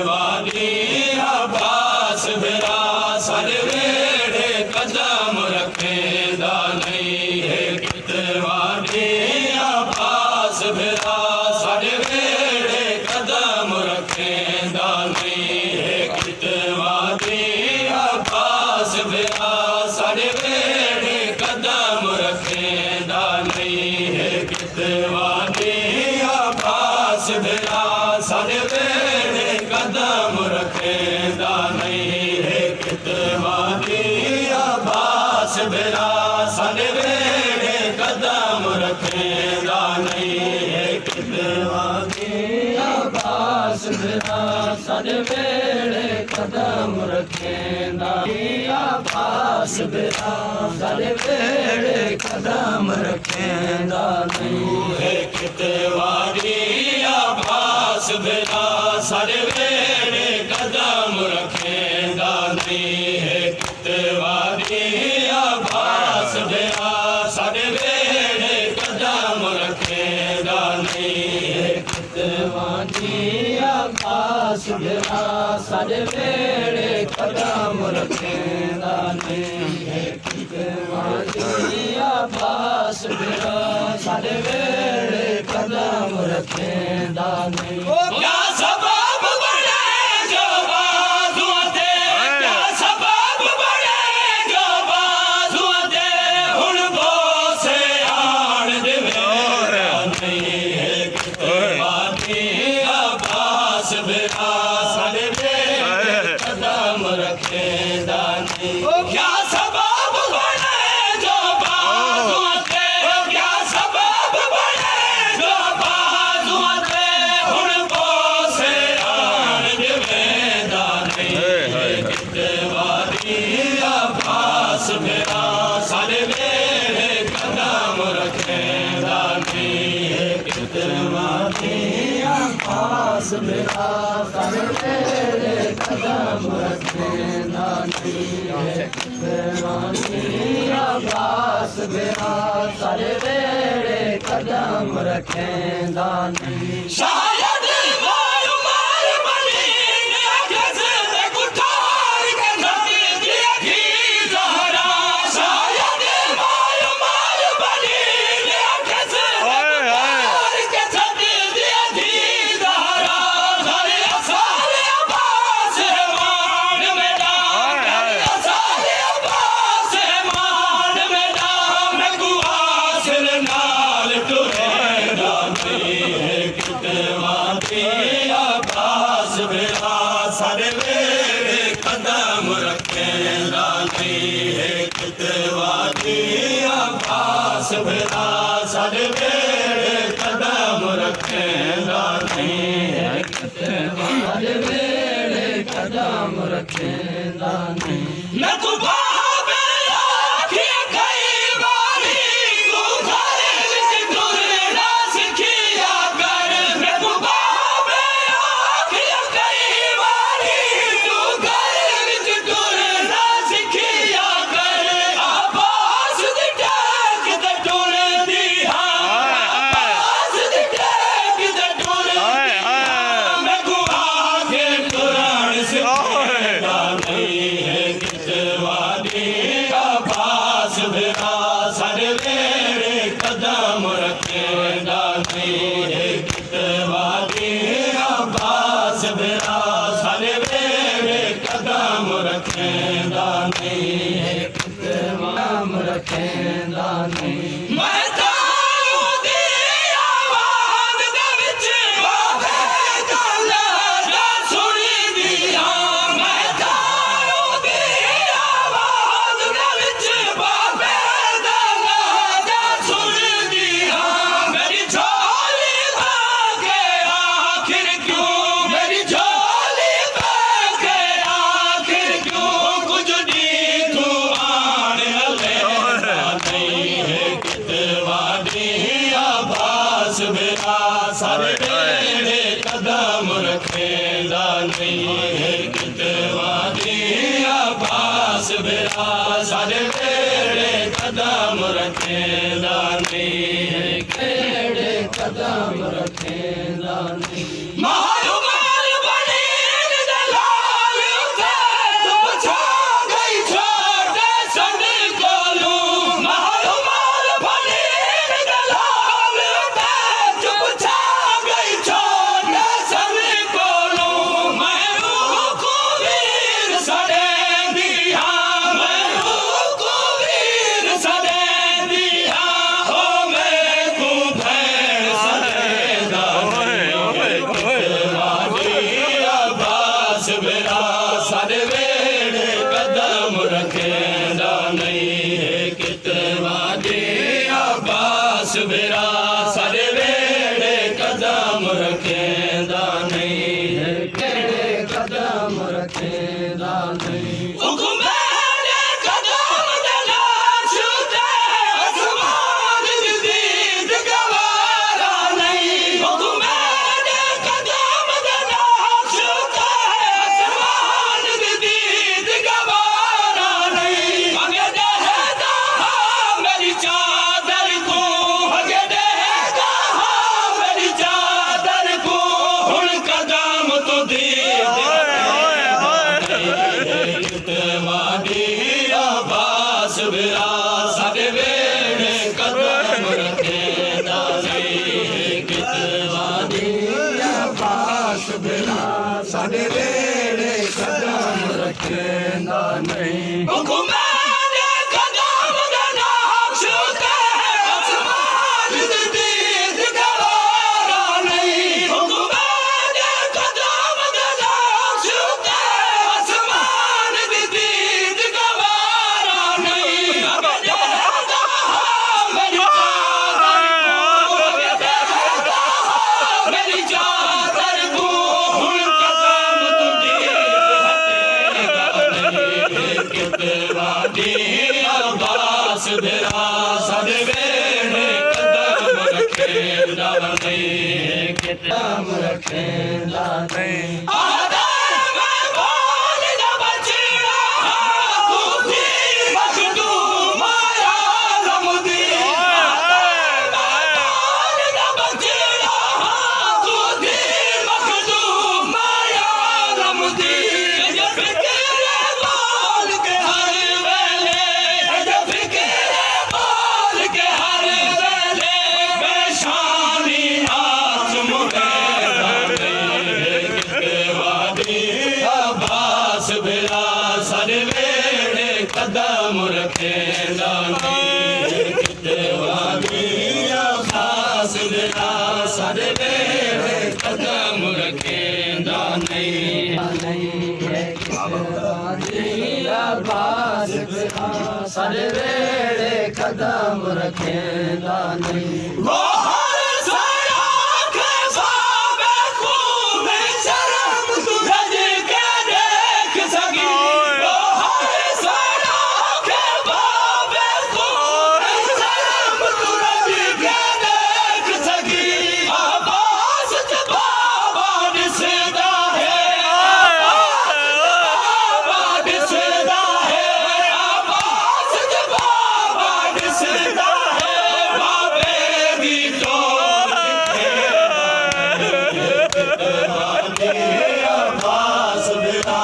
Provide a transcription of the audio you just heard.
वाली अब्बास बिरा सर वेड़े कदम रखेंदा नहीं है कितवाली अब्बास बिरा सर वेड़े कदम रखेंदा नहीं है कितवाली अब्बास बिरा सर वेड़े कदम रखेंदा नहीं है कितवाली अब्बास बिरा सर वेड़े कदम रखेंदा नहीं है कितवाली अब्बास बिरा सर वेड़े कदम रखेंदा नहीं है कितवाली अब्बास बिरा सर वेड़े कदम रखेंदा अब्बास बिरा सर वेड़े कदम रखेंदा नहीं है कितवाली अब्बास बिरा सर वेड़े कदम रखेंदा नहीं है कितवाली अब्बास बिरा सर वेड़े कदम रखेंदा नहीं है कितवाली अब्बास बिरा सर वेड़े कदम रखेंदा नहीं है कितवाली अब्बास बिरा सर वेड़े कदम रखेंदा नहीं क्या सबब बने जो बाजुआ थे क्या सबब बने जो बाजुआ थे हुण बोसे आण देवेंदा नहीं है कितवाली अब्बास बिरा सर वेड़े कदम रखेंदा नहीं क्या सबब बने जो बाजुआ थे क्या सबब बने जो बाजुआ थे हुण बोसे आण देवेंदा नहीं है कितवाली अब्बास बिरा सर वेड़े कदम रखेंदा नहीं है कितवाली अब्बास बिरा सर वेड़े कदम रखेंदा नहीं है कितवाली अब्बास बिरा सर वेड़े कदम रखेंदा नहीं शायद मार मार बनी कैसे कुठार के धरती दिया की जहरा शायद मार मार बनी कैसे कुठार के धरती दिया की जहरा घर असाल अब्बास मान मैदान घर असाल अब्बास मान मैदान मैं गुआसिल नाल टुरेंदा नहीं है कितवाली अब्बास बिरा सर वेड़े कदम रखेंदा नहीं है कितवाली अब्बास बिरा सर वेड़े कदम रखेंदा नहीं है कितवाली वेड़े कदम रखेंदा नहीं मैं तू बाबे आखियां कई बारी तू घर विच टुरना सिखिया कर मैं तू बाबे आखियां कई बारी तू घर विच टुरना सिखिया कर अब्बास दी टेक ते टुरदी हां अब्बास दी टेक ते टुरदी हां मैं तू आगे टुरन सिखिया नहीं है कितवाली अब्बास बिरा सर वेड़े कदम रखेंदा नहीं है कितवाली अब्बास बिरा सर वेड़े कदम रखेंदा नहीं है कदम रखेंदा नहीं मैं ताऊं दी आवाज़ दे विच बाबे दा लहजा सुनी दिया मैं ताऊं दी आवाज़ दे विच बाबे दा लहजा सुनी दिया मेरी झोली भागे आखिर क्यों मेरी झोली भागे आखिर क्यों कुछ दी तू आण लेंदा नहीं है कितवाली अब्बास बिरा सर वेड़े कदम रखेंदा नहीं है कितवाली अब्बास बिरा सर वेड़े कदम रखेंदा नहीं है वेड़े कदम रखेंदा नहीं मालूमाल बनी रखेंदा नहीं हुकुमैन कदम दा नाम छूते आसमान दी दीद गवारा नहीं हुकुमैन कदम दा नाम छूते आसमान दी दीद गवारा नहीं मेरी चादर को हुण कदम तू दीद कितवा दी अब्बास देरा साडे वेड़े कदम रखेंदा नहीं कदम रखेंदा नहीं कदम रखेंदा नहीं कितवा दी अब्बास देरा साडे वेड़े कदम रखेंदा नहीं अब्बास देरा साडे वेड़े कदम रखेंदा नहीं अब्बास देरा